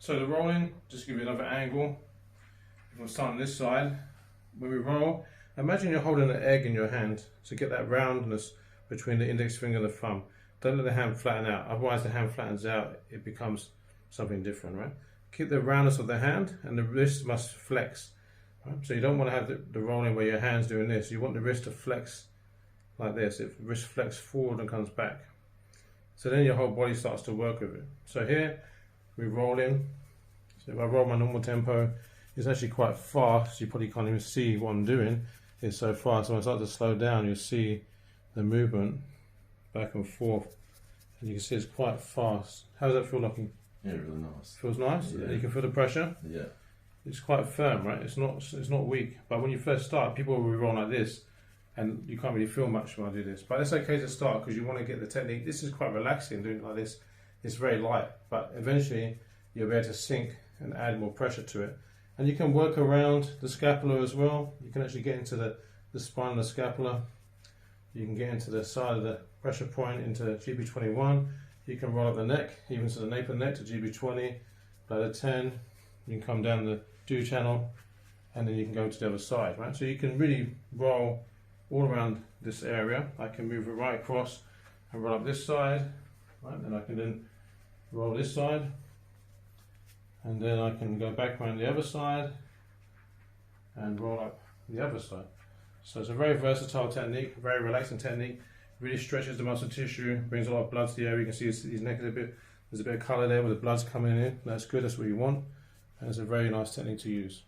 So the rolling, just give you another angle. If I'm starting this side, when we roll, imagine you're holding an egg in your hand to get that roundness between the index finger and the thumb. Don't let the hand flatten out, otherwise the hand flattens out, it becomes something different, right? Keep the roundness of the hand, and the wrist must flex. Right? So you don't want to have the rolling where your hand's doing this. You want the wrist to flex like this. If the wrist flex forward and comes back. So then your whole body starts to work with it. So here, we roll in. So if I roll my normal tempo, it's actually quite fast. You probably can't even see what I'm doing. It's so fast. So when I start to slow down, you'll see the movement back and forth. And you can see it's quite fast. How does that feel, Lockie? Yeah, really nice. Feels nice? Yeah. You can feel the pressure? Yeah. It's quite firm, right? It's not weak. But when you first start, people will be rolling like this, and you can't really feel much when I do this. But it's okay to start because you want to get the technique. This is quite relaxing doing it like this. It's very light, but eventually you'll be able to sink and add more pressure to it. And you can work around the scapula as well. You can actually get into the spine of the scapula. You can get into the side of the pressure point into GB21. You can roll up the neck, even to the nape of the neck to GB20, bladder 10. You can come down the do channel, and then you can go to the other side, right? So you can really roll all around this area. I can move it right across and roll up this side, right? Then I can then roll this side, and then I can go back around the other side and roll up the other side. So it's a very versatile technique, very relaxing technique. Really stretches the muscle tissue, brings a lot of blood to the area. You can see his neck is there's a bit of colour there where the blood's coming in. That's good, that's what you want. And it's a very nice technique to use.